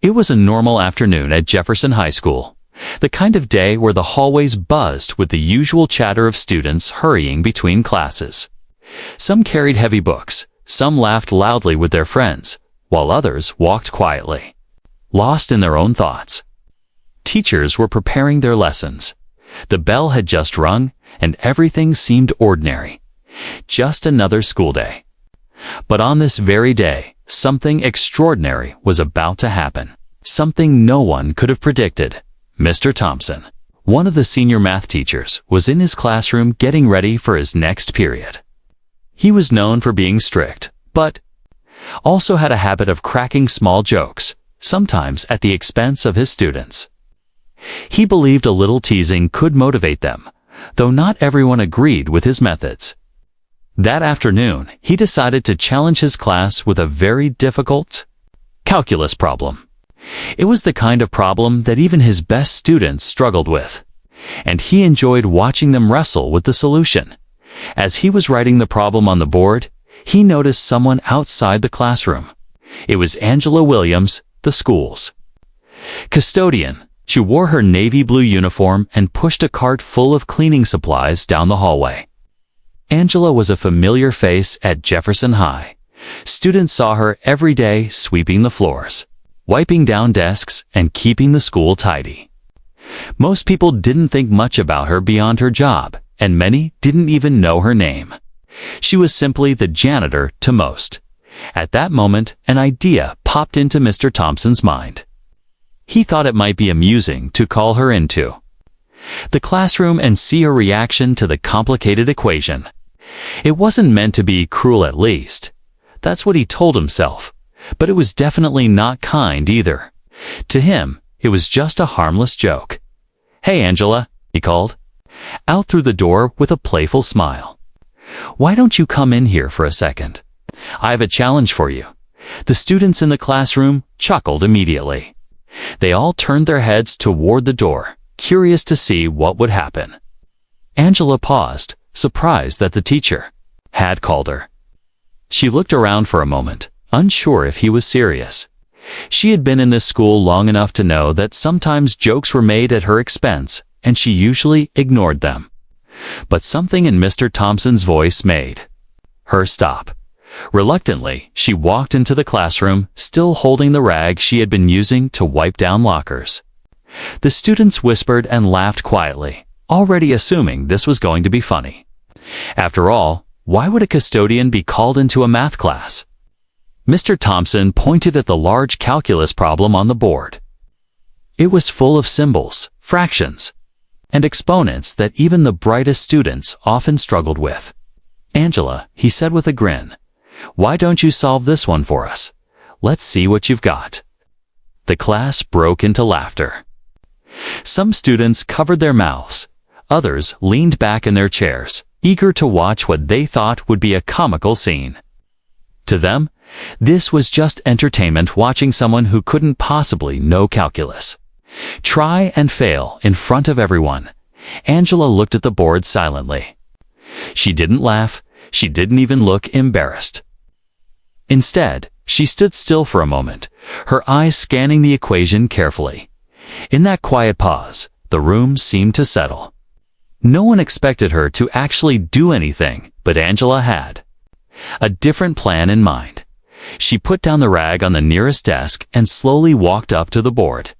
It was a normal afternoon at Jefferson High School, the kind of day where the hallways buzzed with the usual chatter of students hurrying between classes. Some carried heavy books, some laughed loudly with their friends, while others walked quietly, lost in their own thoughts. Teachers were preparing their lessons. The bell had just rung, and everything seemed ordinary. Just another school day. But on this very day, something extraordinary was about to happen. Something no one could have predicted. Mr. Thompson, one of the senior math teachers, was in his classroom getting ready for his next period. He was known for being strict, but also had a habit of cracking small jokes, sometimes at the expense of his students. He believed a little teasing could motivate them, though not everyone agreed with his methods. That afternoon, he decided to challenge his class with a very difficult calculus problem. It was the kind of problem that even his best students struggled with, and he enjoyed watching them wrestle with the solution. As he was writing the problem on the board, he noticed someone outside the classroom. It was Angela Williams, the school's custodian. She wore her navy blue uniform and pushed a cart full of cleaning supplies down the hallway. Angela was a familiar face at Jefferson High. Students saw her every day sweeping the floors, wiping down desks, and keeping the school tidy. Most people didn't think much about her beyond her job, and many didn't even know her name. She was simply the janitor to most. At that moment, an idea popped into Mr. Thompson's mind. He thought it might be amusing to call her into the classroom and see her reaction to the complicated equation. It wasn't meant to be cruel, at least. That's what he told himself, but it was definitely not kind either. To him, it was just a harmless joke. "Hey, Angela," he called, out through the door with a playful smile. "Why don't you come in here for a second? I have a challenge for you." The students in the classroom chuckled immediately. They all turned their heads toward the door, curious to see what would happen. Angela paused, surprised that the teacher had called her. She looked around for a moment, unsure if he was serious. She had been in this school long enough to know that sometimes jokes were made at her expense, and she usually ignored them. But something in Mr. Thompson's voice made her stop. Reluctantly, she walked into the classroom, still holding the rag she had been using to wipe down lockers. The students whispered and laughed quietly, already assuming this was going to be funny. After all, why would a custodian be called into a math class? Mr. Thompson pointed at the large calculus problem on the board. It was full of symbols, fractions, and exponents that even the brightest students often struggled with. "Angela," he said with a grin, "why don't you solve this one for us? Let's see what you've got." The class broke into laughter. Some students covered their mouths. Others leaned back in their chairs, eager to watch what they thought would be a comical scene. To them, this was just entertainment, watching someone who couldn't possibly know calculus try and fail in front of everyone. Angela looked at the board silently. She didn't laugh. She didn't even look embarrassed. Instead, she stood still for a moment, her eyes scanning the equation carefully. In that quiet pause, the room seemed to settle. No one expected her to actually do anything, but Angela had a different plan in mind. She put down the rag on the nearest desk and slowly walked up to the board.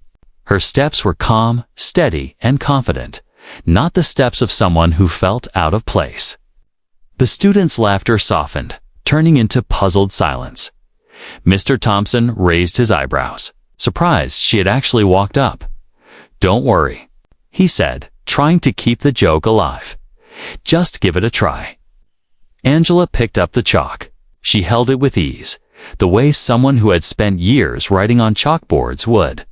Her steps were calm, steady, and confident, not the steps of someone who felt out of place. The students' laughter softened, turning into puzzled silence. Mr. Thompson raised his eyebrows, surprised she had actually walked up. "Don't worry," he said, trying to keep the joke alive. "Just give it a try." Angela picked up the chalk. She held it with ease, the way someone who had spent years writing on chalkboards would.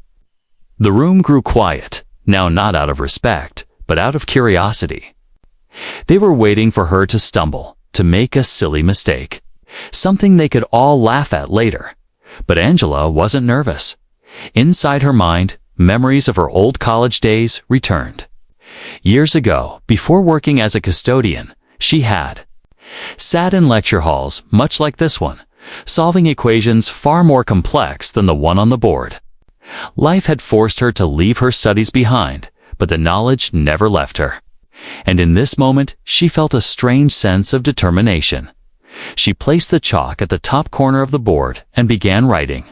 The room grew quiet, now not out of respect, but out of curiosity. They were waiting for her to stumble, to make a silly mistake, something they could all laugh at later. But Angela wasn't nervous. Inside her mind, memories of her old college days returned. Years ago, before working as a custodian, she had sat in lecture halls much like this one, solving equations far more complex than the one on the board. Life had forced her to leave her studies behind, but the knowledge never left her. And in this moment, she felt a strange sense of determination. She placed the chalk at the top corner of the board and began writing.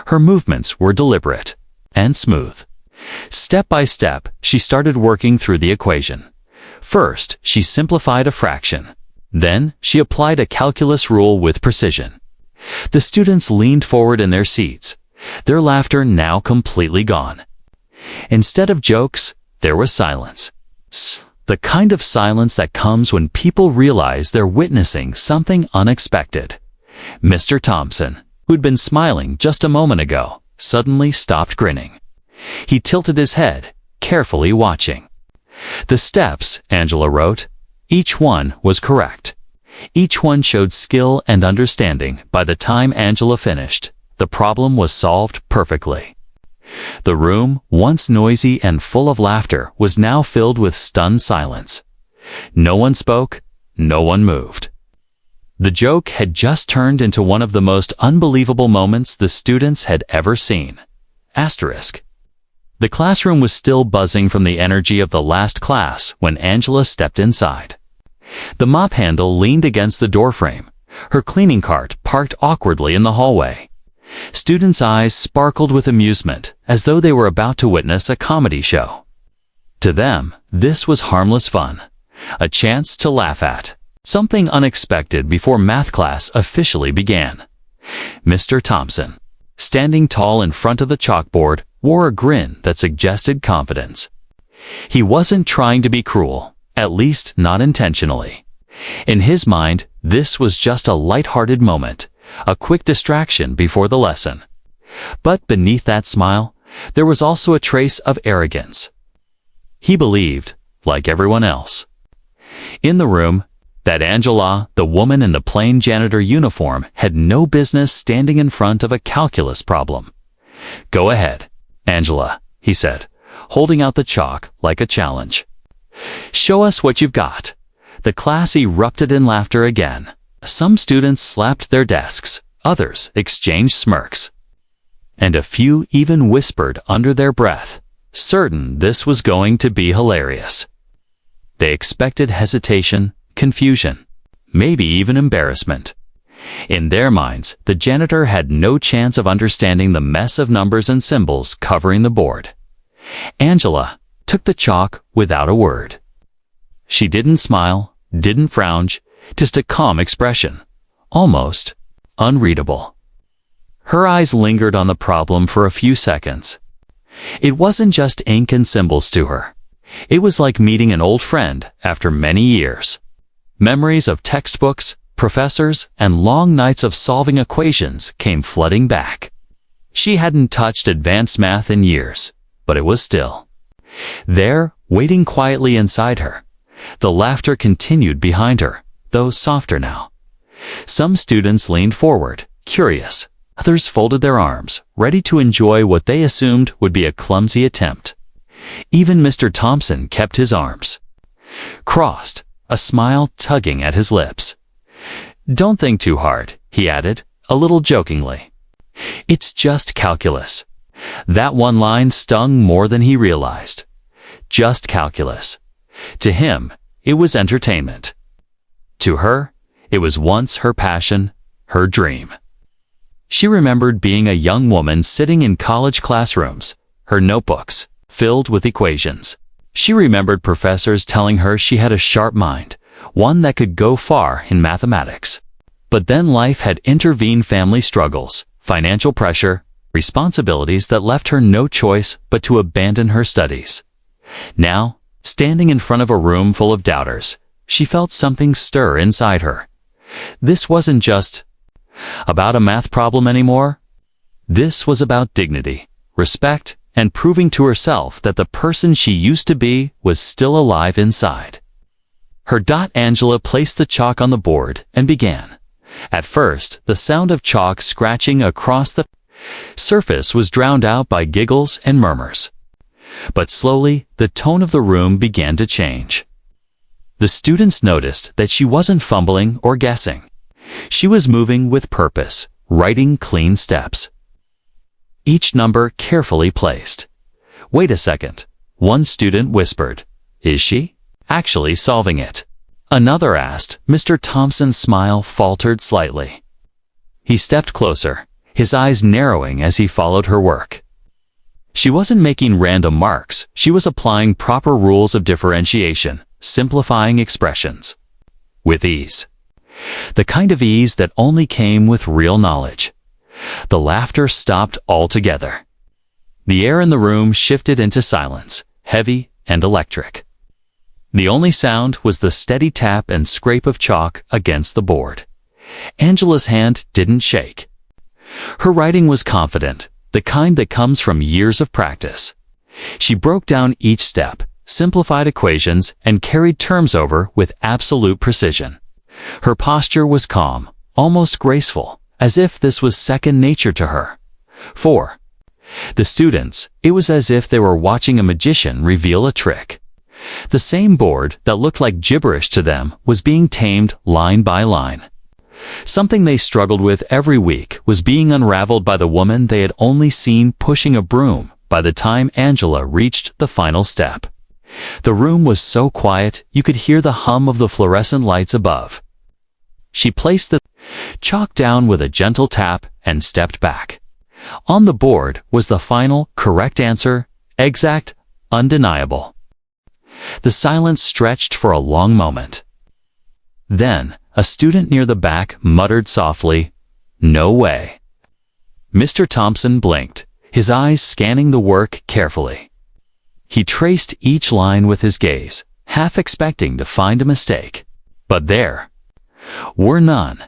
Her movements were deliberate and smooth. Step by step, she started working through the equation. First, she simplified a fraction. Then, she applied a calculus rule with precision. The students leaned forward in their seats, their laughter now completely gone. Instead of jokes, there was silence. The kind of silence that comes when people realize they're witnessing something unexpected. Mr. Thompson, who'd been smiling just a moment ago, suddenly stopped grinning. He tilted his head, carefully watching. The steps, Angela wrote, each one was correct. Each one showed skill and understanding. By the time Angela finished, the problem was solved perfectly. The room, once noisy and full of laughter, was now filled with stunned silence. No one spoke, no one moved. The joke had just turned into one of the most unbelievable moments the students had ever seen. Asterisk. The classroom was still buzzing from the energy of the last class when Angela stepped inside. The mop handle leaned against the doorframe, her cleaning cart parked awkwardly in the hallway. Students' eyes sparkled with amusement, as though they were about to witness a comedy show. To them, this was harmless fun, a chance to laugh at something unexpected before math class officially began. Mr. Thompson, standing tall in front of the chalkboard, wore a grin that suggested confidence. He wasn't trying to be cruel, at least not intentionally. In his mind, this was just a light-hearted moment, a quick distraction before the lesson. But beneath that smile, there was also a trace of arrogance. He believed, like everyone else. In the room, that Angela, the woman in the plain janitor uniform, had no business standing in front of a calculus problem. "Go ahead, Angela," he said, holding out the chalk like a challenge. "Show us what you've got." The class erupted in laughter again. Some students slapped their desks, others exchanged smirks. And a few even whispered under their breath, certain this was going to be hilarious. They expected hesitation, confusion, maybe even embarrassment. In their minds, the janitor had no chance of understanding the mess of numbers and symbols covering the board. Angela took the chalk without a word. She didn't smile, didn't frown, just a calm expression, almost unreadable. Her eyes lingered on the problem for a few seconds. It wasn't just ink and symbols to her. It was like meeting an old friend after many years. Memories of textbooks, professors, and long nights of solving equations came flooding back. She hadn't touched advanced math in years, but it was still there, waiting quietly inside her. The laughter continued behind her, though softer now. Some students leaned forward, curious. Others folded their arms, ready to enjoy what they assumed would be a clumsy attempt. Even Mr. Thompson kept his arms crossed, a smile tugging at his lips. "Don't think too hard," he added, a little jokingly. "It's just calculus." That one line stung more than he realized. Just calculus. To him, it was entertainment. To her, it was once her passion, her dream. She remembered being a young woman sitting in college classrooms, her notebooks filled with equations. She remembered professors telling her she had a sharp mind, one that could go far in mathematics. But then life had intervened: family struggles, financial pressure, responsibilities that left her no choice but to abandon her studies. Now, standing in front of a room full of doubters, she felt something stir inside her. This wasn't just about a math problem anymore. This was about dignity, respect, and proving to herself that the person she used to be was still alive inside. Angela placed the chalk on the board and began. At first, the sound of chalk scratching across the surface was drowned out by giggles and murmurs. But slowly, the tone of the room began to change. The students noticed that she wasn't fumbling or guessing. She was moving with purpose, writing clean steps. each number carefully placed. "Wait a second," one student whispered. "Is she actually solving it?" Another asked. Mr. Thompson's smile faltered slightly. He stepped closer, his eyes narrowing as he followed her work. She wasn't making random marks, she was applying proper rules of differentiation, simplifying expressions. With ease. The kind of ease that only came with real knowledge. The laughter stopped altogether. The air in the room shifted into silence, heavy and electric. The only sound was the steady tap and scrape of chalk against the board. Angela's hand didn't shake. Her writing was confident, the kind that comes from years of practice. She broke down each step, simplified equations, and carried terms over with absolute precision. Her posture was calm, almost graceful, as if this was second nature to her. For the students, it was as if they were watching a magician reveal a trick. The same board that looked like gibberish to them was being tamed line by line. Something they struggled with every week was being unraveled by the woman they had only seen pushing a broom by the time Angela reached the final step. The room was so quiet you could hear the hum of the fluorescent lights above. She placed the chalk down with a gentle tap and stepped back. On the board was the final, correct answer, exact, undeniable. The silence stretched for a long moment. Then, a student near the back muttered softly, "No way." Mr. Thompson blinked, his eyes scanning the work carefully. He traced each line with his gaze, half expecting to find a mistake. But there were none.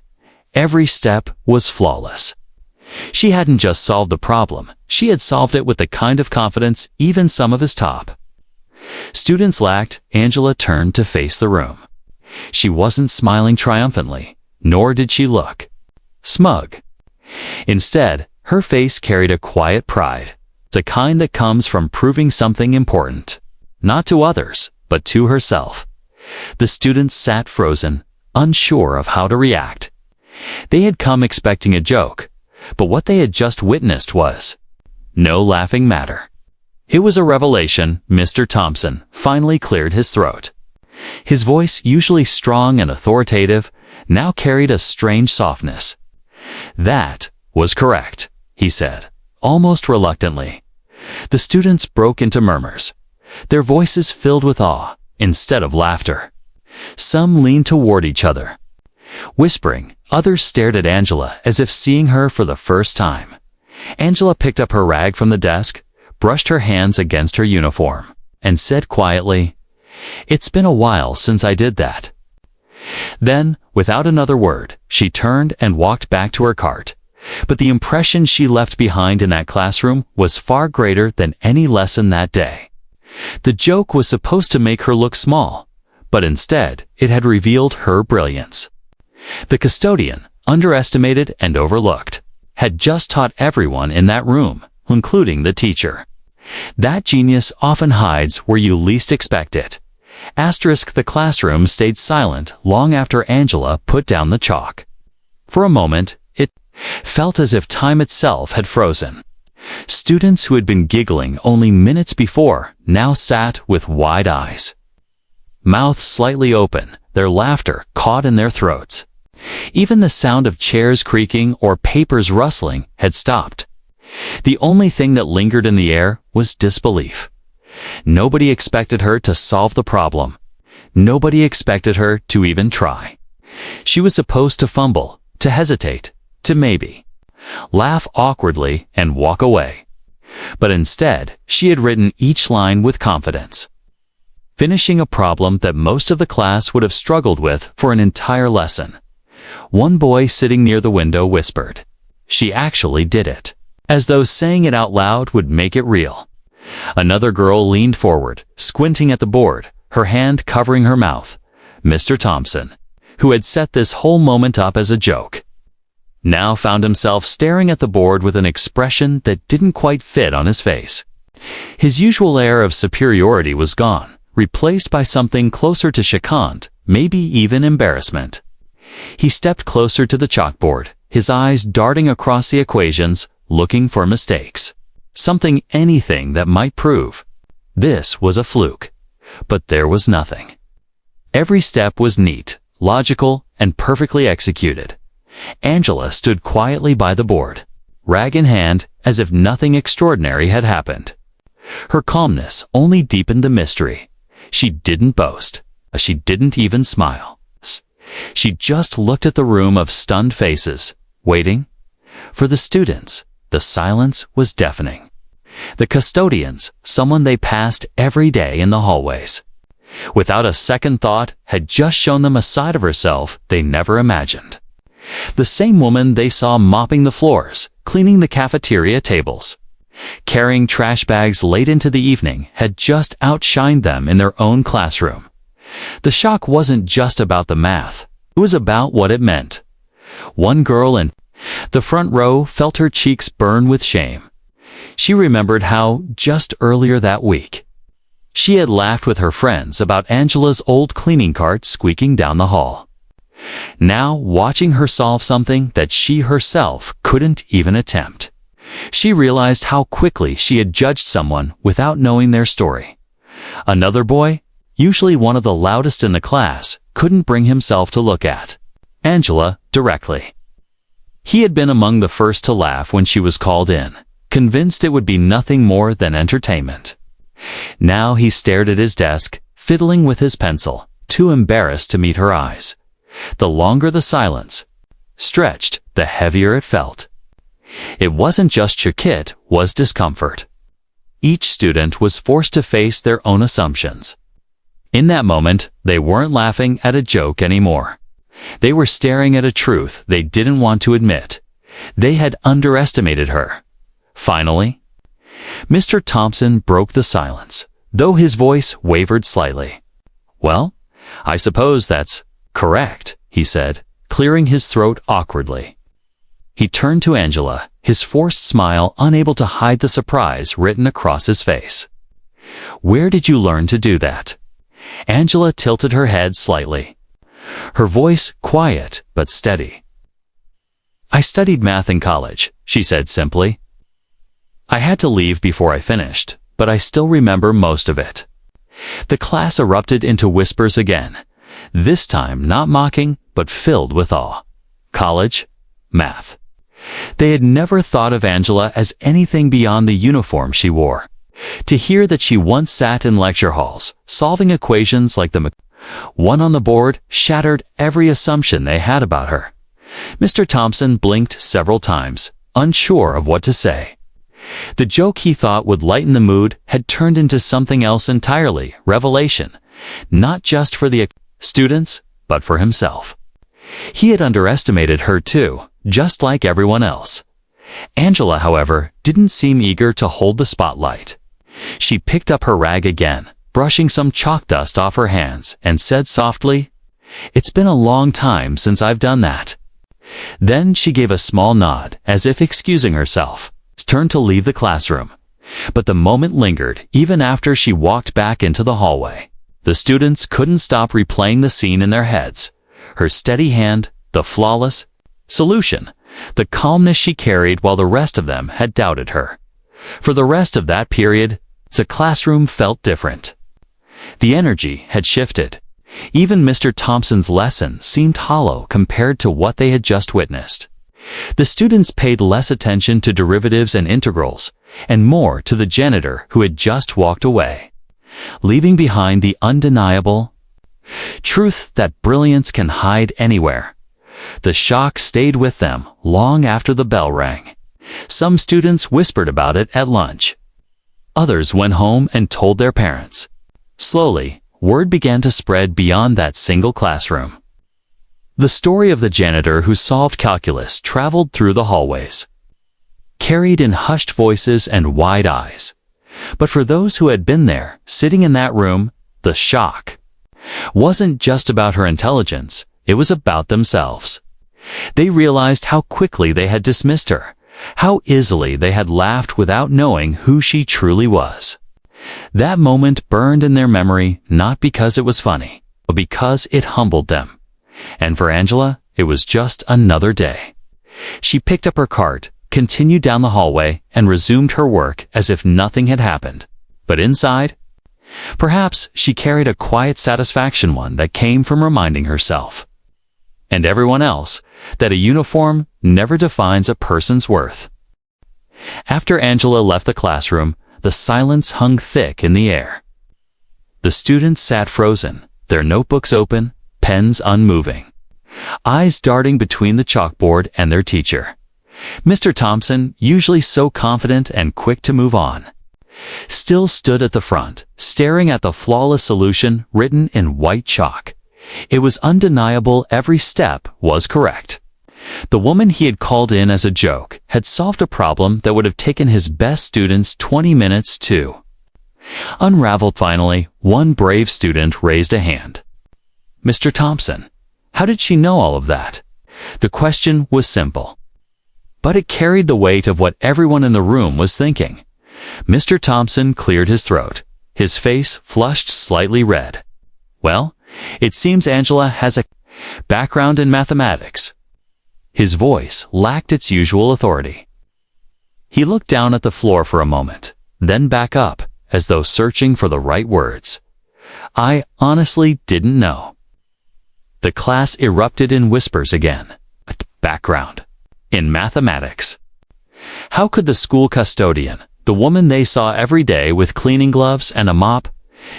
Every step was flawless. She hadn't just solved the problem, she had solved it with the kind of confidence even some of his top students lacked. Angela turned to face the room. She wasn't smiling triumphantly, nor did she look smug. Instead, her face carried a quiet pride, the kind that comes from proving something important, not to others, but to herself. The students sat frozen, unsure of how to react. They had come expecting a joke, but what they had just witnessed was no laughing matter. It was a revelation. Mr. Thompson finally cleared his throat. His voice, usually strong and authoritative, now carried a strange softness. "That was correct," he said, almost reluctantly. The students broke into murmurs, their voices filled with awe instead of laughter. Some leaned toward each other, whispering. Others stared at Angela as if seeing her for the first time. Angela picked up her rag from the desk, brushed her hands against her uniform, and said quietly, "It's been a while since I did that." Then, without another word, she turned and walked back to her cart. But the impression she left behind in that classroom was far greater than any lesson that day. The joke was supposed to make her look small, but instead it had revealed her brilliance. The custodian, underestimated and overlooked, had just taught everyone in that room, including the teacher. That genius often hides where you least expect it. The classroom stayed silent long after Angela put down the chalk. For a moment, it felt as if time itself had frozen. Students who had been giggling only minutes before now sat with wide eyes, mouths slightly open, their laughter caught in their throats. Even the sound of chairs creaking or papers rustling had stopped. The only thing that lingered in the air was disbelief. Nobody expected her to solve the problem. Nobody expected her to even try. She was supposed to fumble, to hesitate, to maybe laugh awkwardly and walk away. But instead, she had written each line with confidence, finishing a problem that most of the class would have struggled with for an entire lesson. One boy sitting near the window whispered, "She actually did it," as though saying it out loud would make it real. Another girl leaned forward, squinting at the board, her hand covering her mouth. Mr. Thompson, who had set this whole moment up as a joke, now found himself staring at the board with an expression that didn't quite fit on his face. His usual air of superiority was gone, replaced by something closer to chagrin, maybe even embarrassment. He stepped closer to the chalkboard, his eyes darting across the equations, looking for mistakes. Anything that might prove this was a fluke. But there was nothing. Every step was neat, logical, and perfectly executed. Angela stood quietly by the board, rag in hand, as if nothing extraordinary had happened. Her calmness only deepened the mystery. She didn't boast. She didn't even smile. She just looked at the room of stunned faces, waiting. For the students, the silence was deafening. The custodians, someone they passed every day in the hallways, without a second thought, had just shown them a side of herself they never imagined. The same woman they saw mopping the floors, cleaning the cafeteria tables, carrying trash bags late into the evening, had just outshined them in their own classroom. The shock wasn't just about the math. It was about what it meant. One girl in the front row felt her cheeks burn with shame. She remembered how, just earlier that week, she had laughed with her friends about Angela's old cleaning cart squeaking down the hall. Now, watching her solve something that she herself couldn't even attempt, she realized how quickly she had judged someone without knowing their story. Another boy, usually one of the loudest in the class, couldn't bring himself to look at Angela directly. He had been among the first to laugh when she was called in, convinced it would be nothing more than entertainment. Now he stared at his desk, fiddling with his pencil, too embarrassed to meet her eyes. The longer the silence stretched, the heavier it felt. It wasn't just shock, it was discomfort. Each student was forced to face their own assumptions. In that moment, they weren't laughing at a joke anymore. They were staring at a truth they didn't want to admit. They had underestimated her. Finally, Mr. Thompson broke the silence, though his voice wavered slightly. "Well, I suppose that's correct," he said, clearing his throat awkwardly. He turned to Angela, his forced smile unable to hide the surprise written across his face. "Where did you learn to do that?" Angela tilted her head slightly, her voice quiet but steady. "I studied math in college," she said simply. "I had to leave before I finished, but I still remember most of it." The class erupted into whispers again, this time not mocking but filled with awe. College, math. They had never thought of Angela as anything beyond the uniform she wore. To hear that she once sat in lecture halls, solving equations like the one on the board, shattered every assumption they had about her. Mr. Thompson blinked several times, unsure of what to say. The joke he thought would lighten the mood had turned into something else entirely, revelation, not just for the students, but for himself. He had underestimated her too, just like everyone else. Angela, however, didn't seem eager to hold the spotlight. She picked up her rag again, brushing some chalk dust off her hands, and said softly, "It's been a long time since I've done that." Then she gave a small nod, as if excusing herself, turned to leave the classroom. But the moment lingered even after she walked back into the hallway. The students couldn't stop replaying the scene in their heads. Her steady hand, the flawless solution, the calmness she carried while the rest of them had doubted her. For the rest of that period, the classroom felt different. The energy had shifted. Even Mr. Thompson's lesson seemed hollow compared to what they had just witnessed. The students paid less attention to derivatives and integrals, and more to the janitor who had just walked away, leaving behind the undeniable truth that brilliance can hide anywhere. The shock stayed with them long after the bell rang. Some students whispered about it at lunch. Others went home and told their parents. Slowly, word began to spread beyond that single classroom. The story of the janitor who solved calculus traveled through the hallways, carried in hushed voices and wide eyes. But for those who had been there, sitting in that room, the shock wasn't just about her intelligence, it was about themselves. They realized how quickly they had dismissed her, how easily they had laughed without knowing who she truly was. That moment burned in their memory not because it was funny, but because it humbled them. And for Angela, it was just another day. She picked up her cart, continued down the hallway, and resumed her work as if nothing had happened. But inside, perhaps she carried a quiet satisfaction, one that came from reminding herself and everyone else that a uniform never defines a person's worth. After Angela left the classroom, the silence hung thick in the air. The students sat frozen, their notebooks open, pens unmoving, eyes darting between the chalkboard and their teacher. Mr. Thompson, usually so confident and quick to move on, still stood at the front, staring at the flawless solution written in white chalk. It was undeniable every step was correct. The woman he had called in as a joke had solved a problem that would have taken his best students 20 minutes to unravel. Finally, one brave student raised a hand. Mr. Thompson, how did she know all of that? The question was simple, but it carried the weight of what everyone in the room was thinking. Mr. Thompson cleared his throat. His face flushed slightly red. Well, it seems Angela has a background in mathematics. His voice lacked its usual authority. He looked down at the floor for a moment, then back up, as though searching for the right words. I honestly didn't know. The class erupted in whispers again. Background in mathematics. How could the school custodian, the woman they saw every day with cleaning gloves and a mop,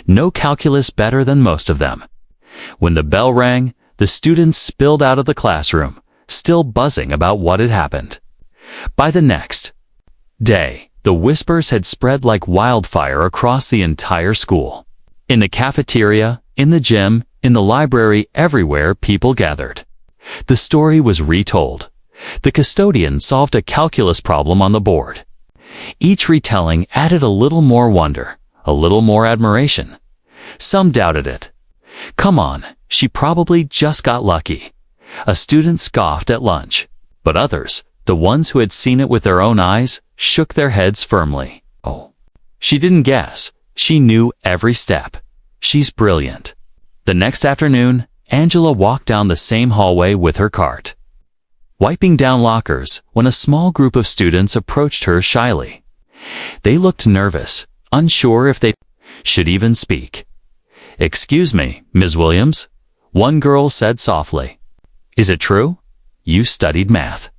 know calculus better than most of them? When the bell rang, the students spilled out of the classroom, still buzzing about what had happened. By the next day, the whispers had spread like wildfire across the entire school. In the cafeteria, in the gym, in the library, everywhere people gathered. The story was retold. The custodian solved a calculus problem on the board. Each retelling added a little more wonder, a little more admiration. Some doubted it. Come on, she probably just got lucky. A student scoffed at lunch. But others, the ones who had seen it with their own eyes, shook their heads firmly. Oh, she didn't guess. She knew every step. She's brilliant. The next afternoon, Angela walked down the same hallway with her cart, wiping down lockers, when a small group of students approached her shyly. They looked nervous, unsure if they should even speak. Excuse me, Ms. Williams, one girl said softly. Is it true? You studied math.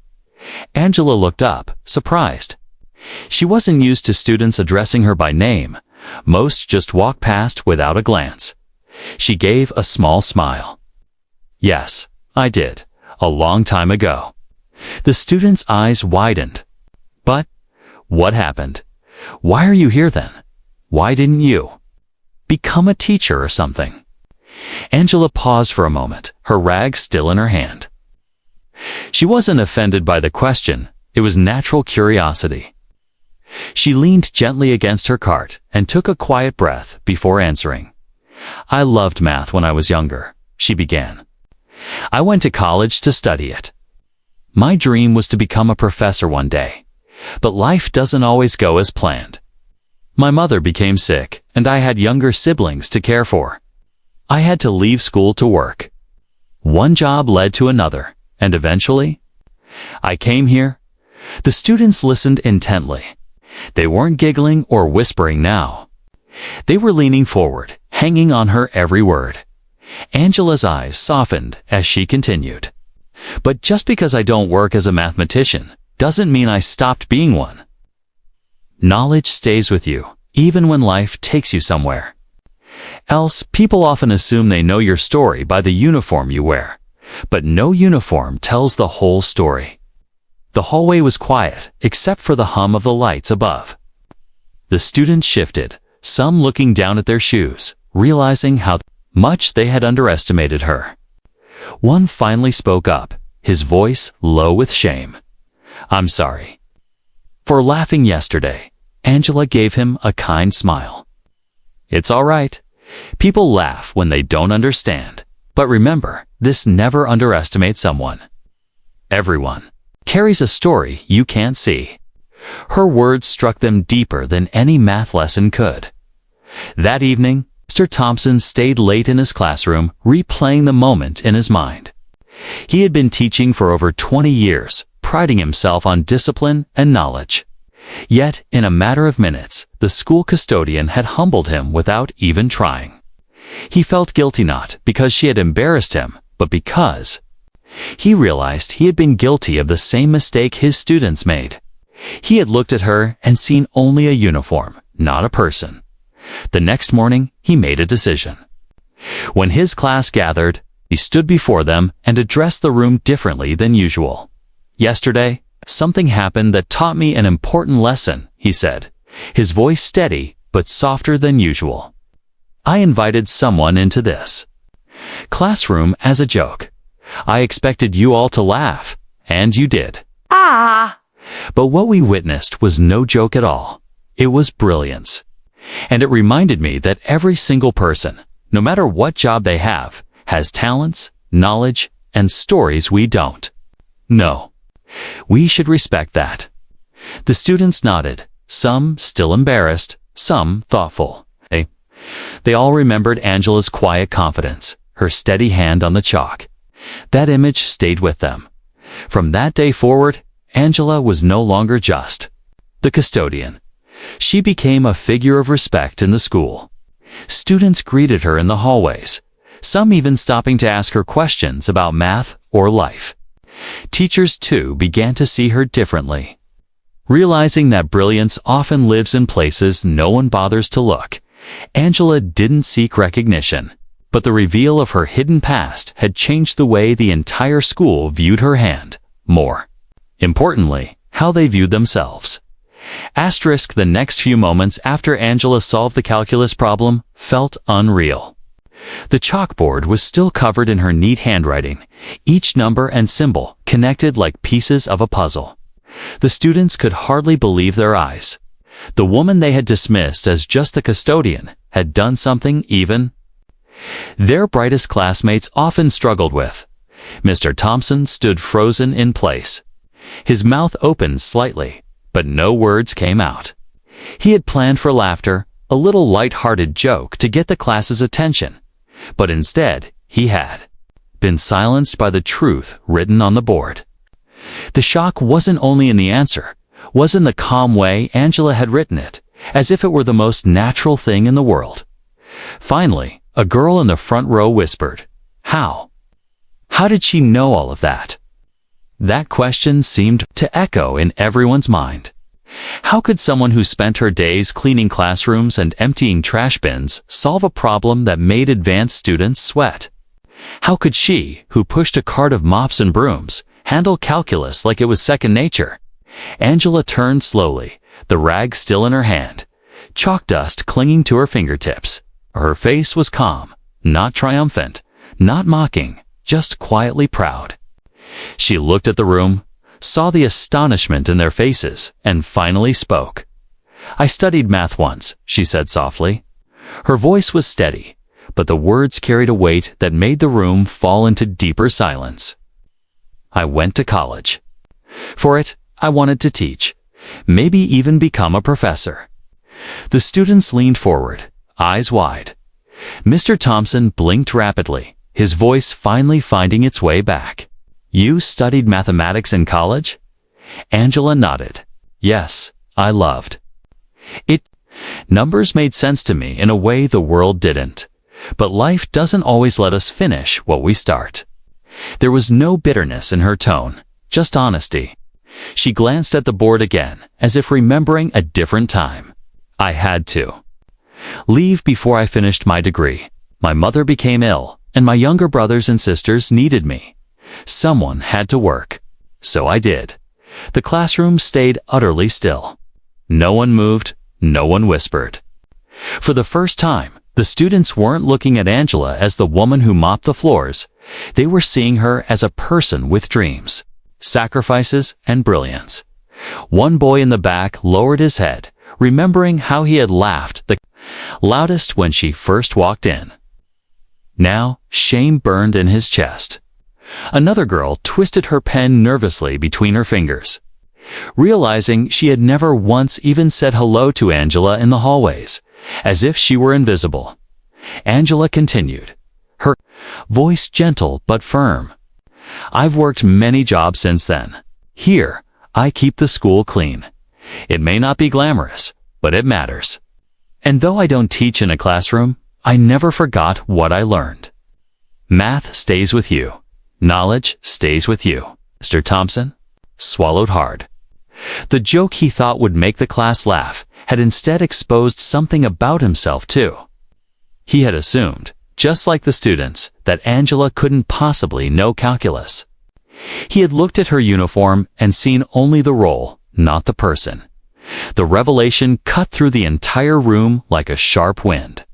Angela looked up, surprised. She wasn't used to students addressing her by name. Most just walked past without a glance. She gave a small smile. Yes, I did, a long time ago. The student's eyes widened. But what happened? Why are you here then? Why didn't you become a teacher or something? Angela paused for a moment, her rag still in her hand. She wasn't offended by the question. It was natural curiosity. She leaned gently against her cart and took a quiet breath before answering. I loved math when I was younger, she began. I went to college to study it. My dream was to become a professor one day. But life doesn't always go as planned. My mother became sick, and I had younger siblings to care for. I had to leave school to work. One job led to another, and eventually, I came here. The students listened intently. They weren't giggling or whispering now. They were leaning forward, hanging on her every word. Angela's eyes softened as she continued. But just because I don't work as a mathematician doesn't mean I stopped being one. Knowledge stays with you, even when life takes you somewhere else. People often assume they know your story by the uniform you wear, but no uniform tells the whole story. The hallway was quiet, except for the hum of the lights above. The students shifted, some looking down at their shoes, realizing how much they had underestimated her. One finally spoke up, his voice low with shame. I'm sorry for laughing yesterday. Angela gave him a kind smile. It's all right. People laugh when they don't understand. But remember, this never underestimates someone. Everyone carries a story you can't see. Her words struck them deeper than any math lesson could. That evening, Mr. Thompson stayed late in his classroom, replaying the moment in his mind. He had been teaching for over 20 years, priding himself on discipline and knowledge. Yet, in a matter of minutes, the school custodian had humbled him without even trying. He felt guilty not because she had embarrassed him, but because he realized he had been guilty of the same mistake his students made. He had looked at her and seen only a uniform, not a person. The next morning, he made a decision. When his class gathered, he stood before them and addressed the room differently than usual. "Yesterday, something happened that taught me an important lesson," he said, his voice steady but softer than usual. "I invited someone into this classroom as a joke. I expected you all to laugh, and you did. But what we witnessed was no joke at all. It was brilliance. And it reminded me that every single person, no matter what job they have, has talents, knowledge, and stories we don't. No. We should respect that." The students nodded, some still embarrassed, some thoughtful. They all remembered Angela's quiet confidence, her steady hand on the chalk. That image stayed with them. From that day forward, Angela was no longer just the custodian. She became a figure of respect in the school. Students greeted her in the hallways, some even stopping to ask her questions about math or life. Teachers, too, began to see her differently. Realizing that brilliance often lives in places no one bothers to look, Angela didn't seek recognition, but the reveal of her hidden past had changed the way the entire school viewed her and, more importantly, how they viewed themselves. The next few moments after Angela solved the calculus problem felt unreal. The chalkboard was still covered in her neat handwriting, each number and symbol connected like pieces of a puzzle. The students could hardly believe their eyes. The woman they had dismissed as just the custodian had done something even their brightest classmates often struggled with. Mr. Thompson stood frozen in place. His mouth opened slightly, but no words came out. He had planned for laughter, a little light-hearted joke to get the class's attention, but instead he had been silenced by the truth written on the board. The shock wasn't only in the answer, was in the calm way Angela had written it, as if it were the most natural thing in the world. Finally, a girl in the front row whispered, "How? How did she know all of that?" That question seemed to echo in everyone's mind. How could someone who spent her days cleaning classrooms and emptying trash bins solve a problem that made advanced students sweat? How could she, who pushed a cart of mops and brooms, handle calculus like it was second nature? Angela turned slowly, the rag still in her hand, chalk dust clinging to her fingertips. Her face was calm, not triumphant, not mocking, just quietly proud. She looked at the room, saw the astonishment in their faces, and finally spoke. "I studied math once," she said softly. Her voice was steady, but the words carried a weight that made the room fall into deeper silence. "I went to college. For it, I wanted to teach, maybe even become a professor." The students leaned forward, eyes wide. Mr. Thompson blinked rapidly, his voice finally finding its way back. "You studied mathematics in college?" Angela nodded. "Yes, I loved it. Numbers made sense to me in a way the world didn't. But life doesn't always let us finish what we start." There was no bitterness in her tone, just honesty. She glanced at the board again, as if remembering a different time. "I had to leave before I finished my degree. My mother became ill, and my younger brothers and sisters needed me. Someone had to work. So I did." The classroom stayed utterly still. No one moved, no one whispered. For the first time, the students weren't looking at Angela as the woman who mopped the floors. They were seeing her as a person with dreams, sacrifices, and brilliance. One boy in the back lowered his head, remembering how he had laughed the loudest when she first walked in. Now, shame burned in his chest. Another girl twisted her pen nervously between her fingers. Realizing she had never once even said hello to Angela in the hallways, as if she were invisible, Angela continued, her voice gentle but firm. "I've worked many jobs since then. Here, I keep the school clean. It may not be glamorous, but it matters. And though I don't teach in a classroom, I never forgot what I learned. Math stays with you. Knowledge stays with you. Mr. Thompson swallowed hard. The joke he thought would make the class laugh had instead exposed something about himself too. He had assumed, just like the students, that Angela couldn't possibly know calculus. He had looked at her uniform and seen only the role, not the person. The revelation cut through the entire room like a sharp wind.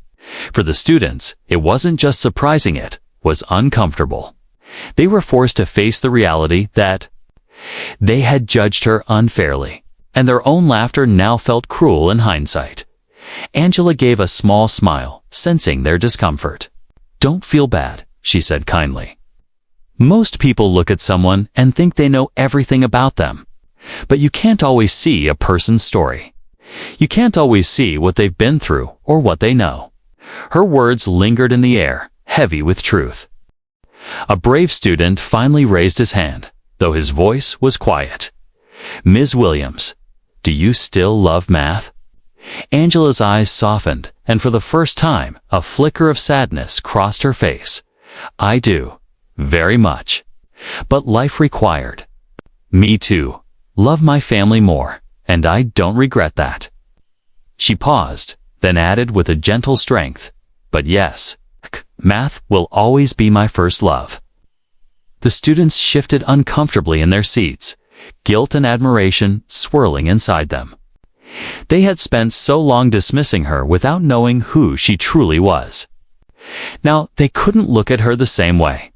For the students, it wasn't just surprising, it was uncomfortable. They were forced to face the reality that they had judged her unfairly, and their own laughter now felt cruel in hindsight. Angela gave a small smile, sensing their discomfort. "Don't feel bad," she said kindly. Most people look at someone and think they know everything about them. But you can't always see a person's story. You can't always see what they've been through or what they know. Her words lingered in the air, heavy with truth. A brave student finally raised his hand, though his voice was quiet. "Ms. Williams, do you still love math?" Angela's eyes softened, and for the first time, a flicker of sadness crossed her face. "I do. Very much. But life required. Me too. Love my family more, and I don't regret that." She paused, then added with a gentle strength, "But yes, math will always be my first love." The students shifted uncomfortably in their seats, guilt and admiration swirling inside them. They had spent so long dismissing her without knowing who she truly was. Now they couldn't look at her the same way.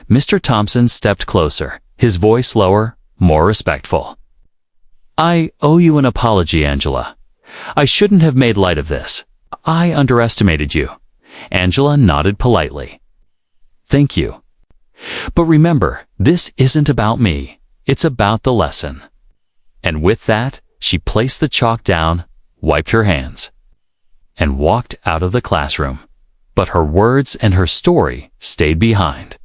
Mr. Thompson stepped closer, his voice lower, more respectful. "I owe you an apology, Angela. I shouldn't have made light of this. I underestimated you." Angela nodded politely. "Thank you. But remember, this isn't about me. It's about the lesson." And with that, she placed the chalk down, wiped her hands, and walked out of the classroom. But her words and her story stayed behind.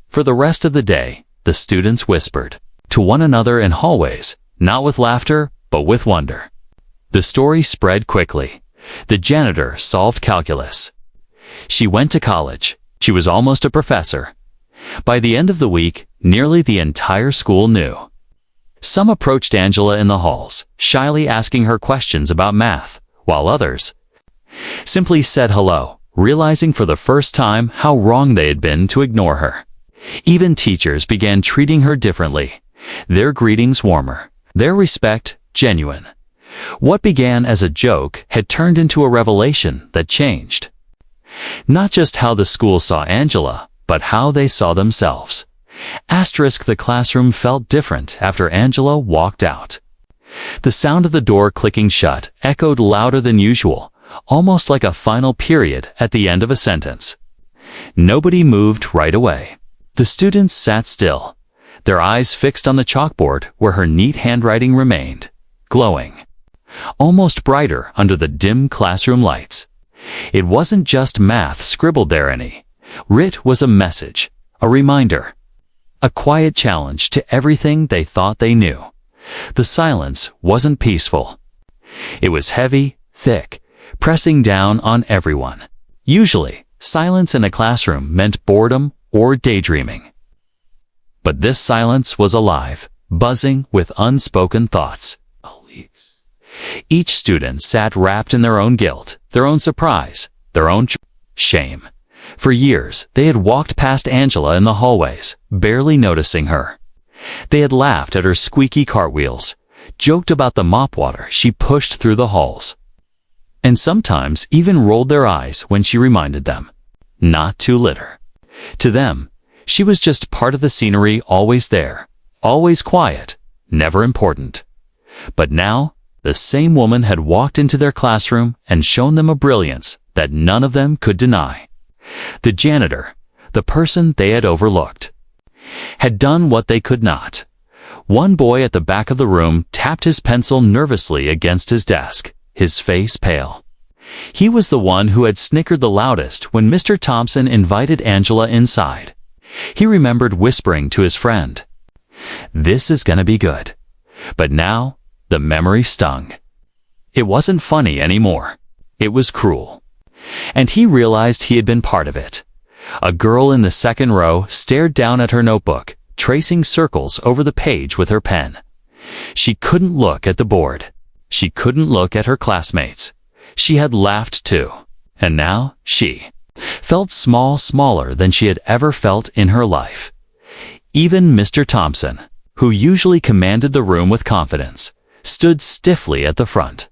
For the rest of the day, the students whispered to one another in hallways, not with laughter, but with wonder. The story spread quickly. The janitor solved calculus. She went to college. She was almost a professor. By the end of the week, nearly the entire school knew. Some approached Angela in the halls, shyly asking her questions about math, while others simply said hello, realizing for the first time how wrong they had been to ignore her. Even teachers began treating her differently, their greetings warmer, their respect genuine. What began as a joke had turned into a revelation that changed not just how the school saw Angela, but how they saw themselves. The classroom felt different after Angela walked out. The sound of the door clicking shut echoed louder than usual, almost like a final period at the end of a sentence. Nobody moved right away. The students sat still, their eyes fixed on the chalkboard where her neat handwriting remained, glowing, almost brighter under the dim classroom lights. It wasn't just math scribbled there any. Writ was a message, a reminder, a quiet challenge to everything they thought they knew. The silence wasn't peaceful. It was heavy, thick, pressing down on everyone. Usually, silence in a classroom meant boredom or daydreaming. But this silence was alive, buzzing with unspoken thoughts. Each student sat wrapped in their own guilt, their own surprise, their own shame. For years, they had walked past Angela in the hallways, barely noticing her. They had laughed at her squeaky cartwheels, joked about the mop water she pushed through the halls, and sometimes even rolled their eyes when she reminded them not to litter. To them, she was just part of the scenery, always there, always quiet, never important. But now, the same woman had walked into their classroom and shown them a brilliance that none of them could deny. The janitor, the person they had overlooked, had done what they could not. One boy at the back of the room tapped his pencil nervously against his desk, his face pale. He was the one who had snickered the loudest when Mr. Thompson invited Angela inside. He remembered whispering to his friend, This is gonna be good. But now, the memory stung. It wasn't funny anymore. It was cruel. And he realized he had been part of it. A girl in the second row stared down at her notebook, tracing circles over the page with her pen. She couldn't look at the board. She couldn't look at her classmates. She had laughed too. And now she felt smaller than she had ever felt in her life. Even Mr. Thompson, who usually commanded the room with confidence, stood stiffly at the front.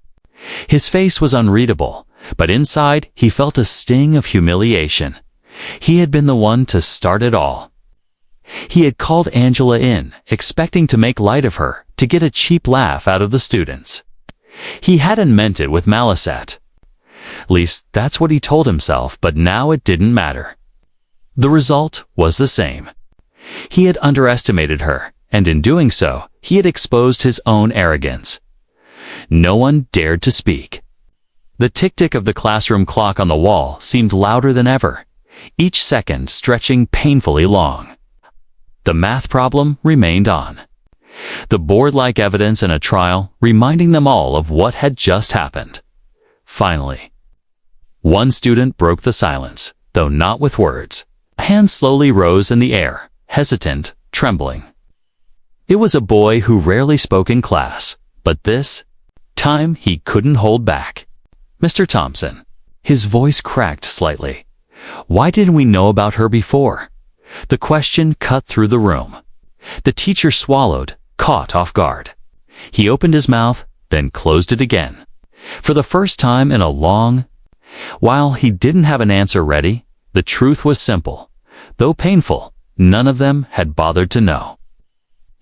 His face was unreadable, but inside he felt a sting of humiliation. He had been the one to start it all. He had called Angela in, expecting to make light of her, to get a cheap laugh out of the students. He hadn't meant it with malice at least that's what he told himself, but now it didn't matter. The result was the same. He had underestimated her, and in doing so, he had exposed his own arrogance. No one dared to speak. The tick-tick of the classroom clock on the wall seemed louder than ever, each second stretching painfully long. The math problem remained on. The board-like evidence in a trial reminding them all of what had just happened. Finally, one student broke the silence, though not with words. A hand slowly rose in the air, hesitant, trembling. It was a boy who rarely spoke in class, but this time he couldn't hold back. Mr. Thompson. His voice cracked slightly. Why didn't we know about her before? The question cut through the room. The teacher swallowed, caught off guard. He opened his mouth, then closed it again. For the first time in a long while he didn't have an answer ready, the truth was simple. Though painful, none of them had bothered to know.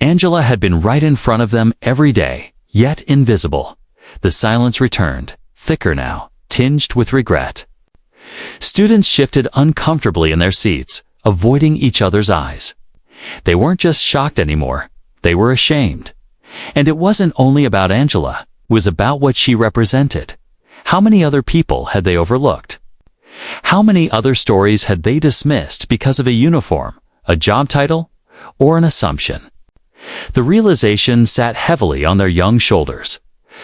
Angela had been right in front of them every day, yet invisible. The silence returned, thicker now, tinged with regret. Students shifted uncomfortably in their seats, avoiding each other's eyes. They weren't just shocked anymore, they were ashamed. And it wasn't only about Angela, it was about what she represented. How many other people had they overlooked? How many other stories had they dismissed because of a uniform, a job title, or an assumption? The realization sat heavily on their young shoulders.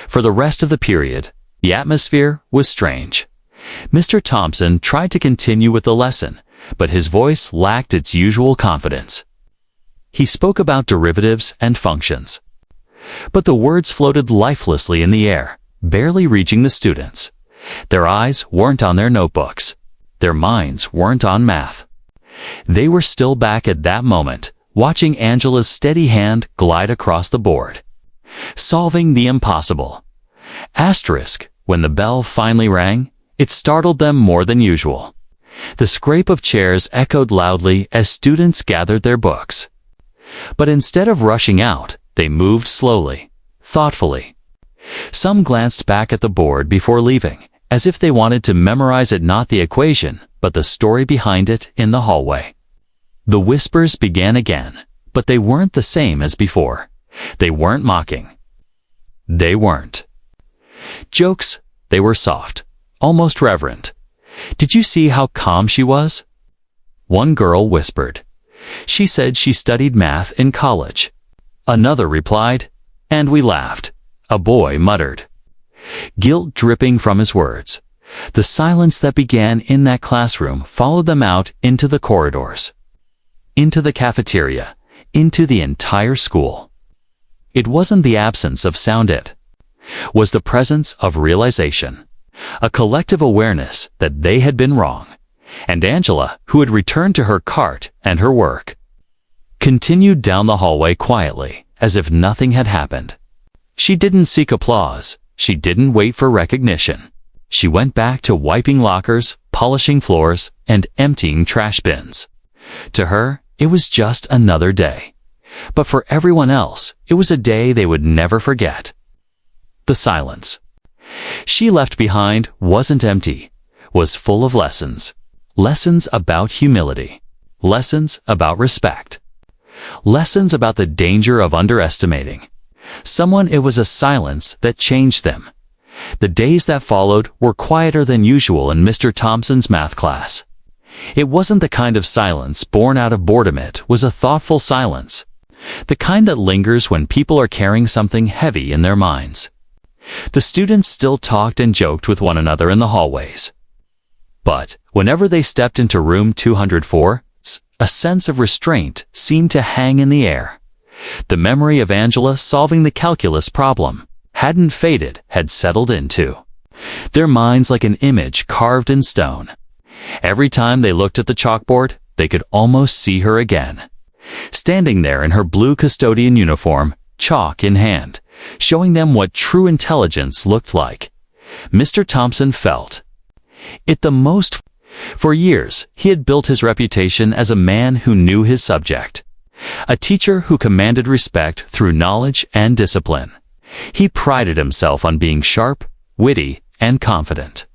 For the rest of the period, the atmosphere was strange. Mr. Thompson tried to continue with the lesson, but his voice lacked its usual confidence. He spoke about derivatives and functions. But the words floated lifelessly in the air, barely reaching the students. Their eyes weren't on their notebooks. Their minds weren't on math. They were still back at that moment, watching Angela's steady hand glide across the board. Solving the impossible. Asterisk, when the bell finally rang, it startled them more than usual. The scrape of chairs echoed loudly as students gathered their books. But instead of rushing out, they moved slowly, thoughtfully. Some glanced back at the board before leaving, as if they wanted to memorize it, not the equation, but the story behind it in the hallway. The whispers began again, but they weren't the same as before. They weren't mocking. They weren't jokes. They were soft, almost reverent. Did you see how calm she was? One girl whispered. She said she studied math in college. Another replied, and we laughed. A boy muttered, guilt dripping from his words. The silence that began in that classroom followed them out into the corridors, into the cafeteria, into the entire school. It wasn't the absence of sound, it was the presence of realization, a collective awareness that they had been wrong. And Angela, who had returned to her cart and her work, continued down the hallway quietly, as if nothing had happened. She didn't seek applause. She didn't wait for recognition. She went back to wiping lockers, polishing floors, and emptying trash bins. To her, it was just another day. But for everyone else, it was a day they would never forget. The silence she left behind wasn't empty, was full of lessons. Lessons about humility. Lessons about respect. Lessons about the danger of underestimating someone. It was a silence that changed them. The days that followed were quieter than usual in Mr. Thompson's math class. It wasn't the kind of silence born out of boredom. It was a thoughtful silence. the kind that lingers when people are carrying something heavy in their minds. The students still talked and joked with one another in the hallways. But whenever they stepped into room 204, a sense of restraint seemed to hang in the air. The memory of Angela solving the calculus problem hadn't faded, had settled into their minds like an image carved in stone. Every time they looked at the chalkboard, they could almost see her again, standing there in her blue custodian uniform, chalk in hand, showing them what true intelligence looked like. Mr. Thompson felt it the most. For years, he had built his reputation as a man who knew his subject, a teacher who commanded respect through knowledge and discipline. He prided himself on being sharp, witty, and confident.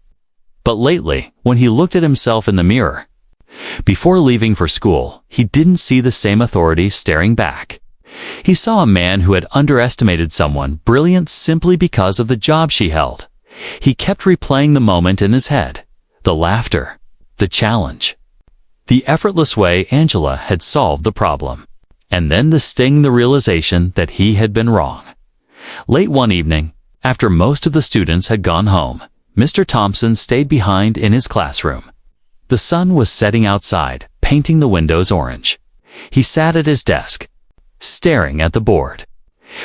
But lately, when he looked at himself in the mirror, before leaving for school, he didn't see the same authority staring back. He saw a man who had underestimated someone brilliant simply because of the job she held. He kept replaying the moment in his head, the laughter, the challenge, the effortless way Angela had solved the problem, and then the sting, the realization that he had been wrong. Late one evening, after most of the students had gone home, Mr. Thompson stayed behind in his classroom. The sun was setting outside, painting the windows orange. He sat at his desk, staring at the board.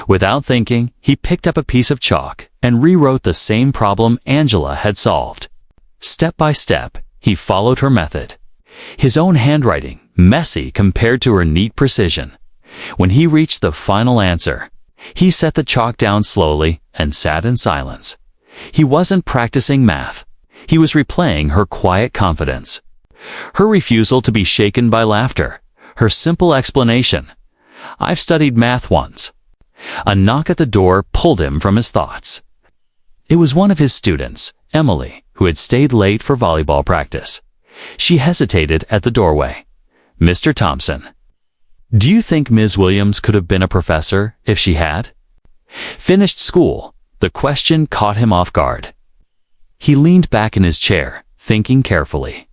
Without thinking, he picked up a piece of chalk and rewrote the same problem Angela had solved. Step by step, he followed her method. His own handwriting, messy compared to her neat precision. When he reached the final answer, he set the chalk down slowly and sat in silence. He wasn't practicing math. He was replaying her quiet confidence, her refusal to be shaken by laughter, her simple explanation, "I've studied math once." A knock at the door pulled him from his thoughts. It was one of his students, Emily, who had stayed late for volleyball practice. She hesitated at the doorway. "Mr. Thompson, do you think Ms. Williams could have been a professor if she had finished school?" The question caught him off guard. He leaned back in his chair, thinking carefully.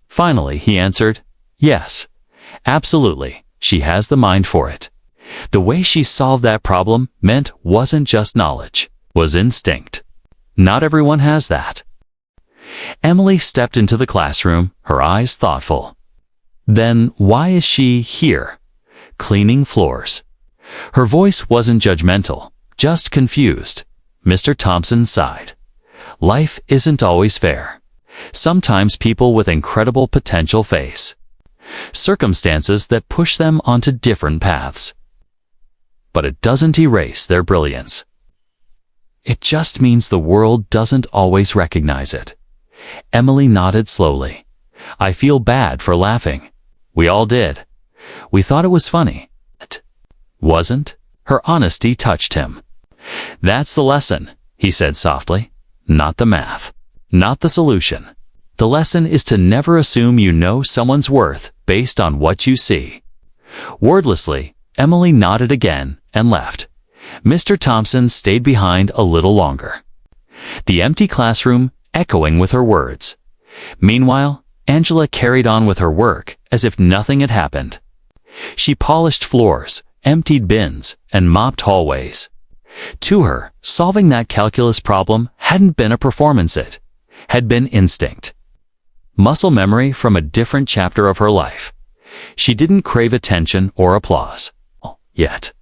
Finally, he answered, "Yes, absolutely, she has the mind for it." The way she solved that problem meant wasn't just knowledge, was instinct. Not everyone has that. Emily stepped into the classroom, her eyes thoughtful. "Then why is she here, cleaning floors?" Her voice wasn't judgmental, just confused. Mr. Thompson sighed. Life isn't always fair. Sometimes people with incredible potential face circumstances that push them onto different paths. But it doesn't erase their brilliance. It just means the world doesn't always recognize it. Emily nodded slowly. "I feel bad for laughing. We all did. We thought it was funny. It wasn't." Her honesty touched him. "That's the lesson," he said softly. "Not the math, not the solution. The lesson is to never assume you know someone's worth based on what you see." Wordlessly, Emily nodded again and left. Mr. Thompson stayed behind a little longer, the empty classroom echoing with her words. Meanwhile, Angela carried on with her work as if nothing had happened. She polished floors, emptied bins, and mopped hallways. To her, solving that calculus problem hadn't been a performance, it had been instinct. Muscle memory from a different chapter of her life. She didn't crave attention or applause. Yet.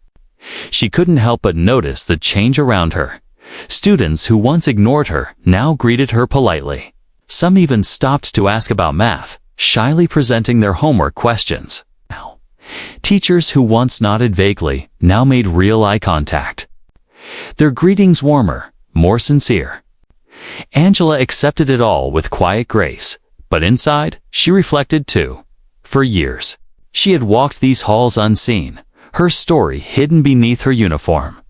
She couldn't help but notice the change around her. Students who once ignored her now greeted her politely. Some even stopped to ask about math, shyly presenting their homework questions. Teachers who once nodded vaguely now made real eye contact. Their greetings warmer, more sincere. Angela accepted it all with quiet grace, but inside, she reflected too. For years, she had walked these halls unseen, her story hidden beneath her uniform.